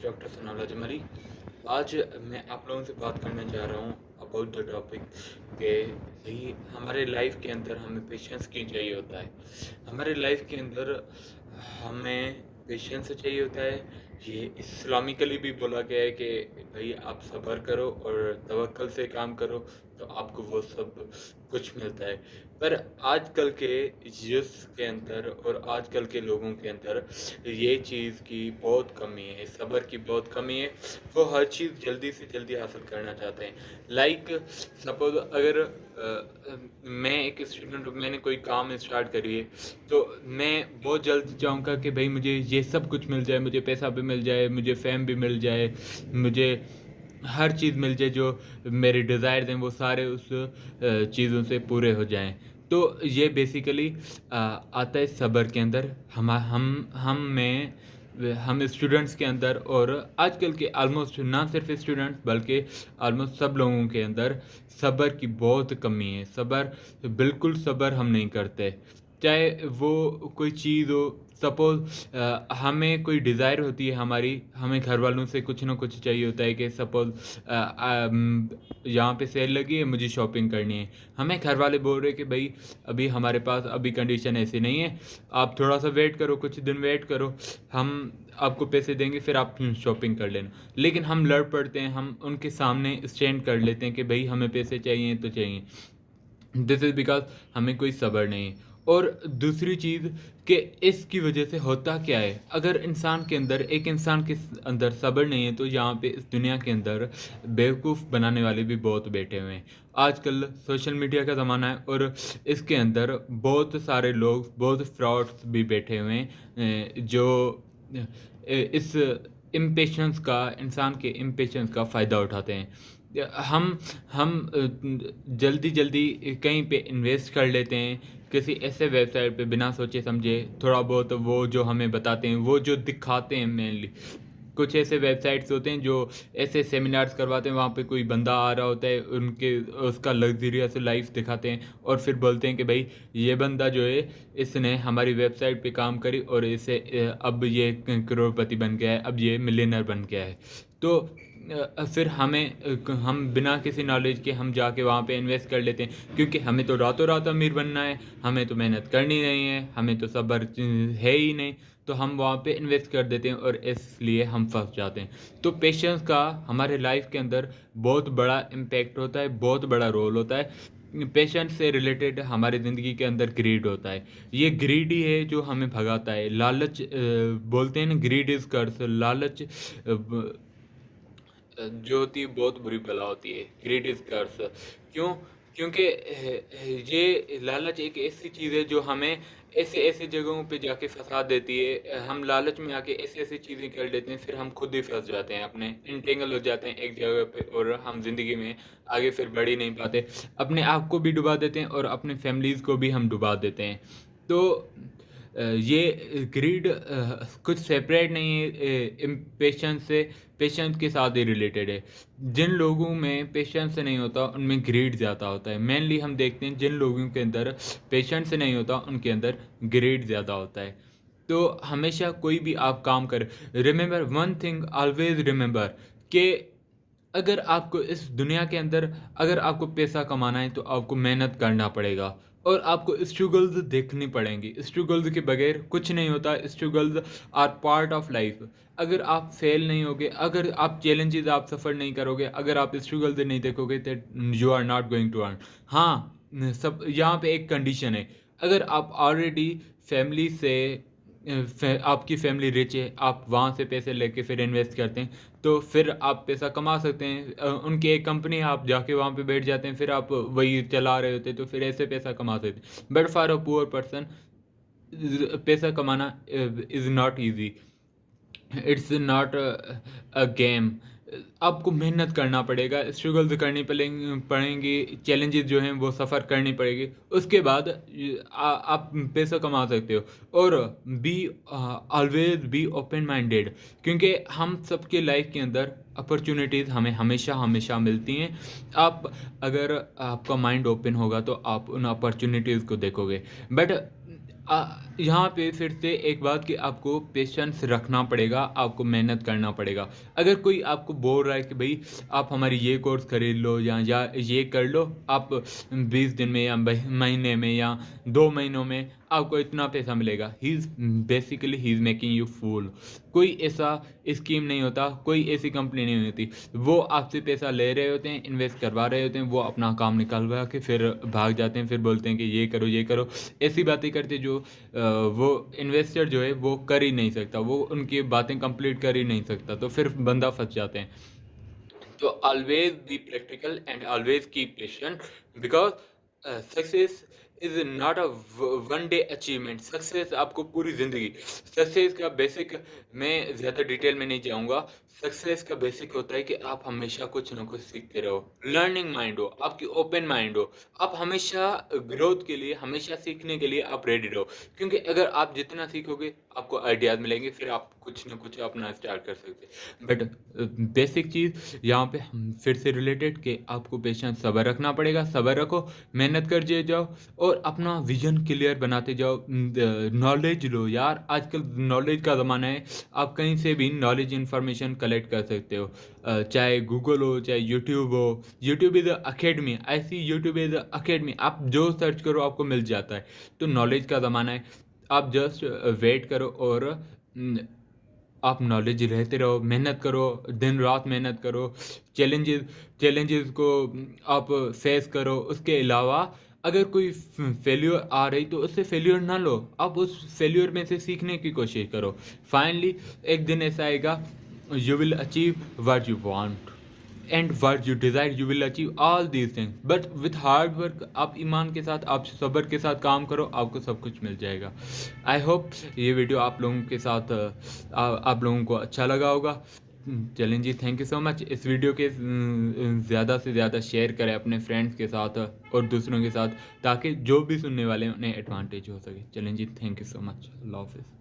Doctor Sanaullah जमरी। आज मैं आप लोगों से बात करने जा रहा हूँ अबाउट द टॉपिक कि भाई हमारे लाइफ के अंदर हमें पेशेंस क्यों चाहिए होता है। हमारे लाइफ के अंदर हमें पेशेंस चाहिए होता है। ये इस्लामिकली भी बोला गया है कि भाई आप सब्र करो और तवक्कल से काम करो तो आपको वो सब कुछ मिलता है। पर आजकल के यूथ के अंदर और आजकल के लोगों के अंदर ये चीज़ की बहुत कमी है, सब्र की बहुत कमी है। वो हर चीज़ जल्दी से जल्दी हासिल करना चाहते हैं। लाइक सपोज़ अगर मैं एक स्टूडेंट हूँ, मैंने कोई काम स्टार्ट करी है, तो मैं बहुत जल्द चाहूँगा कि भाई मुझे ये सब कुछ मिल जाए, मुझे पैसा भी मिल जाए, मुझे फ़ेम भी मिल जाए, मुझे हर चीज़ मिल जाए, जो मेरे डिज़ायर्स हैं वो सारे उस चीज़ों से पूरे हो जाएँ। तो ये बेसिकली आता है सब्र के अंदर। हम स्टूडेंट्स के अंदर और आजकल के ऑलमोस्ट ना सिर्फ स्टूडेंट्स बल्कि ऑलमोस्ट सब लोगों के अंदर सब्र की बहुत कमी है। सब्र, बिल्कुल सब्र हम नहीं करते। चाहे वो कोई चीज़ हो, सपोज़ हमें कोई डिज़ायर होती है हमारी, हमें घर वालों से कुछ ना कुछ चाहिए होता है कि सपोज़ यहाँ पे सेल लगी है, मुझे शॉपिंग करनी है। हमें घर वाले बोल रहे हैं कि भाई अभी हमारे पास अभी कंडीशन ऐसी नहीं है, आप थोड़ा सा वेट करो, कुछ दिन वेट करो, हम आपको पैसे देंगे फिर आप शॉपिंग कर लेना। लेकिन हम लड़ पड़ते हैं, हम उनके सामने स्टैंड कर लेते हैं कि भाई हमें पैसे चाहिए तो चाहिए। दिस इज़ बिकॉज हमें कोई सब्र नहीं है। और दूसरी चीज़ कि इसकी वजह से होता क्या है, अगर इंसान के अंदर, एक इंसान के अंदर सब्र नहीं है तो यहाँ पे इस दुनिया के अंदर बेवकूफ़ बनाने वाले भी बहुत बैठे हुए हैं। आजकल सोशल मीडिया का ज़माना है और इसके अंदर बहुत सारे लोग, बहुत फ्रॉड्स भी बैठे हुए हैं, जो इस इम्पेशंस का, इंसान के इम्पेशंस का फ़ायदा उठाते हैं। हम हम जल्दी जल्दी कहीं पे इन्वेस्ट कर लेते हैं, किसी ऐसे वेबसाइट पे बिना सोचे समझे। थोड़ा बहुत वो जो हमें बताते हैं, वो जो दिखाते हैं मेनली, कुछ ऐसे वेबसाइट्स होते हैं जो ऐसे सेमिनार्स करवाते हैं, वहाँ पे कोई बंदा आ रहा होता है, उनके उसका लग्जरियस लाइफ दिखाते हैं और फिर बोलते हैं कि भाई ये बंदा जो है, इसने हमारी वेबसाइट पे काम करी और इसे अब ये करोड़पति बन गया है, अब ये मिलियनर बन गया है। तो फिर हम बिना किसी नॉलेज के हम जाके वहाँ पे इन्वेस्ट कर लेते हैं, क्योंकि हमें तो रातों रात अमीर बनना है, हमें तो मेहनत करनी नहीं है, हमें तो सब्र है ही नहीं। तो हम वहाँ पे इन्वेस्ट कर देते हैं और इसलिए हम फंस जाते हैं। तो पेशेंस का हमारे लाइफ के अंदर बहुत बड़ा इम्पैक्ट होता है, बहुत बड़ा रोल होता है। पेशेंस से रिलेटेड हमारी ज़िंदगी के अंदर ग्रीड होता है। ये ग्रीड ही है जो हमें भगाता है। लालच, बोलते हैं ना, ग्रीड इज़ कर्स। लालच जो होती है बहुत बुरी बला होती है। ग्रीड इज कर्स। क्यों? क्योंकि ये लालच एक ऐसी चीज़ है जो हमें ऐसे ऐसे जगहों पे जाके फंसा देती है। हम लालच में आके ऐसी ऐसी चीज़ें कर लेते हैं, फिर हम खुद ही फंस जाते हैं, अपने इंटेंगल हो जाते हैं एक जगह पे और हम ज़िंदगी में आगे फिर बढ़ ही नहीं पाते। अपने आप को भी डुबा देते हैं और अपने फैमिलीज़ को भी हम डुबा देते हैं। तो ये ग्रीड कुछ सेपरेट नहीं है इम्पेशंस से, पेशेंस के साथ ही रिलेटेड है। जिन लोगों में पेशेंस नहीं होता उनमें ग्रीड ज़्यादा होता है। मेनली हम देखते हैं जिन लोगों के अंदर पेशेंस नहीं होता उनके अंदर ग्रीड ज़्यादा होता है। तो हमेशा कोई भी आप काम करें, remember one thing, always remember कि अगर आपको इस दुनिया के अंदर, अगर आपको पैसा कमाना है तो आपको मेहनत करना पड़ेगा और आपको स्ट्रगल्स देखनी पड़ेंगी। स्ट्रगल्स के बगैर कुछ नहीं होता। Struggles are part of life. अगर आप फेल नहीं होगे, अगर आप चैलेंजेस आप सफ़र नहीं करोगे, अगर आप स्ट्रगल्स नहीं देखोगे तो you are not going to earn. हाँ, सब यहाँ पे एक कंडीशन है। अगर आप ऑलरेडी फैमिली से, आपकी फैमिली रिच है, आप वहाँ से पैसे लेके फिर इन्वेस्ट करते हैं तो फिर आप पैसा कमा सकते हैं। उनकी एक कंपनी है, आप जाके वहाँ पे बैठ जाते हैं, फिर आप वही चला रहे होते हैं, तो फिर ऐसे पैसा कमा सकते हैं। But for a poor person, पैसा कमाना is not easy. It's not a game. आपको मेहनत करना पड़ेगा, स्ट्रगल्स करनी पड़ेंगी, चैलेंजेस जो हैं वो सफ़र करनी पड़ेगी। उसके बाद आप पैसा कमा सकते हो। और be always be open minded, क्योंकि हम सबके लाइफ के अंदर अपॉर्चुनिटीज़ हमें हमेशा हमेशा मिलती हैं। आप, अगर आपका माइंड ओपन होगा तो आप उन अपॉर्चुनिटीज़ को देखोगे। बट यहाँ पे फिर से एक बात कि आपको पेशेंस रखना पड़ेगा, आपको मेहनत करना पड़ेगा। अगर कोई आपको बोल रहा है कि भई आप हमारी ये कोर्स खरीद लो या ये कर लो, आप 20 दिन में या महीने में या 2 महीनों में आपको इतना पैसा मिलेगा। He is making you fool. कोई ऐसा स्कीम नहीं होता, कोई ऐसी कंपनी नहीं होती। वो आपसे पैसा ले रहे होते हैं, इन्वेस्ट करवा रहे होते हैं, वो अपना काम निकलवा के फिर भाग जाते हैं, फिर बोलते हैं कि ये करो, ये करो। ऐसी बातें करते जो वो इन्वेस्टर जो है वो कर ही नहीं सकता, वो उनकी बातें कंप्लीट कर ही नहीं सकता, तो फिर बंदा फंस जाते हैं। तो always be practical and always keep patient because success is not a one day achievement. Success आपको पूरी जिंदगी, सक्सेस का बेसिक मैं ज़्यादा डिटेल में नहीं जाऊंगा। सक्सेस का बेसिक होता है कि आप हमेशा कुछ ना कुछ सीखते रहो, लर्निंग माइंड हो, आपकी ओपन माइंड हो, आप हमेशा ग्रोथ के लिए, हमेशा सीखने के लिए आप रेडी रहो। क्योंकि अगर आप जितना सीखोगे आपको आइडियाज़ मिलेंगे, फिर आप कुछ ना कुछ अपना स्टार्ट कर सकते हैं। बट बेसिक चीज़ यहाँ पे हम फिर से रिलेटेड कि आपको पेशेंस, सब्र रखना पड़ेगा। सब्र रखो, मेहनत करते जाओ और अपना विजन क्लियर बनाते जाओ। नॉलेज लो यार, आजकल नॉलेज का ज़माना है। आप कहीं से भी नॉलेज इन्फॉर्मेशन कलेक्ट कर सकते हो, चाहे गूगल हो, चाहे यूट्यूब हो। यूट्यूब इज़ अकेडमी, ऐसी यूट्यूब इज़ अकेडमी, आप जो सर्च करो आपको मिल जाता है। तो नॉलेज का ज़माना है, आप जस्ट वेट करो और आप नॉलेज रहते रहो, मेहनत करो, दिन रात मेहनत करो, चैलेंजेस चैलेंजेस को आप फेस करो। उसके अलावा अगर कोई फेल्योर आ रही तो उससे फेल्योर ना लो, आप उस फेल्योर में से सीखने की कोशिश करो। फाइनली एक दिन ऐसा आएगा, you will achieve what you want and what you desire, you will achieve all these things but with hard work. आप ईमान के साथ, आप सब्र के साथ काम करो, आपको सब कुछ मिल जाएगा। आई होप ये वीडियो आप लोगों के साथ आप लोगों को अच्छा लगा होगा। चलें जी, थैंक यू सो मच। इस वीडियो के ज़्यादा से ज़्यादा शेयर करें अपने फ्रेंड्स के साथ और दूसरों के साथ, ताकि जो भी सुनने वाले हैं उन्हें एडवांटेज हो सके। चलें जी, थैंक यू सो मच। अल्लाह हाफिज़।